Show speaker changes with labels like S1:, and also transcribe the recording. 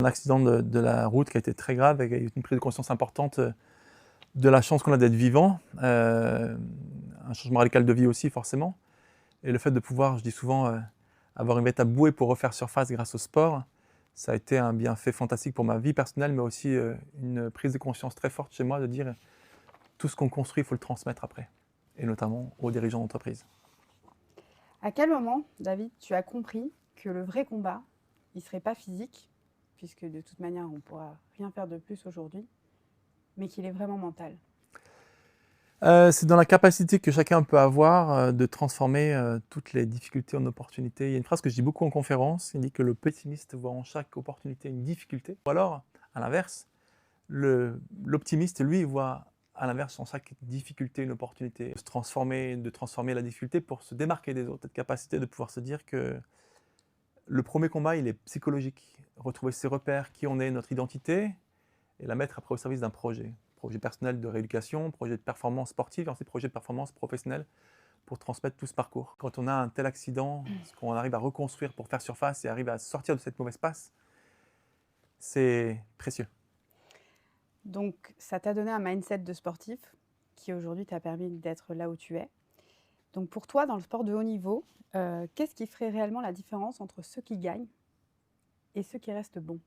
S1: Un accident de la route qui a été très grave et qui a eu une prise de conscience importante de la chance qu'on a d'être vivant, un changement radical de vie aussi forcément. Et le fait de pouvoir, je dis souvent, avoir une véritable bouée pour refaire surface grâce au sport, ça a été un bienfait fantastique pour ma vie personnelle, mais aussi une prise de conscience très forte chez moi de dire tout ce qu'on construit, il faut le transmettre après, et notamment aux dirigeants d'entreprise.
S2: À quel moment, David, tu as compris que le vrai combat, il ne serait pas physique, puisque de toute manière, on ne pourra rien faire de plus aujourd'hui, mais qu'il est vraiment mental?
S1: C'est dans la capacité que chacun peut avoir de transformer toutes les difficultés en opportunités. Il y a une phrase que je dis beaucoup en conférence, il dit que le pessimiste voit en chaque opportunité une difficulté. Ou alors, à l'inverse, l'optimiste, lui, voit à l'inverse en chaque difficulté une opportunité. De transformer la difficulté pour se démarquer des autres. Cette capacité de pouvoir se dire que le premier combat, il est psychologique. Retrouver ses repères, qui on est, notre identité, et la mettre après au service d'un projet. Projet personnel de rééducation, projet de performance sportive, et ensuite projet de performance professionnelle pour transmettre tout ce parcours. Quand on a un tel accident, ce qu'on arrive à reconstruire pour faire surface et arrive à sortir de cette mauvaise passe, c'est précieux.
S2: Donc, ça t'a donné un mindset de sportif qui aujourd'hui t'a permis d'être là où tu es. Donc, pour toi, dans le sport de haut niveau, qu'est-ce qui ferait réellement la différence entre ceux qui gagnent et ceux qui restent bons?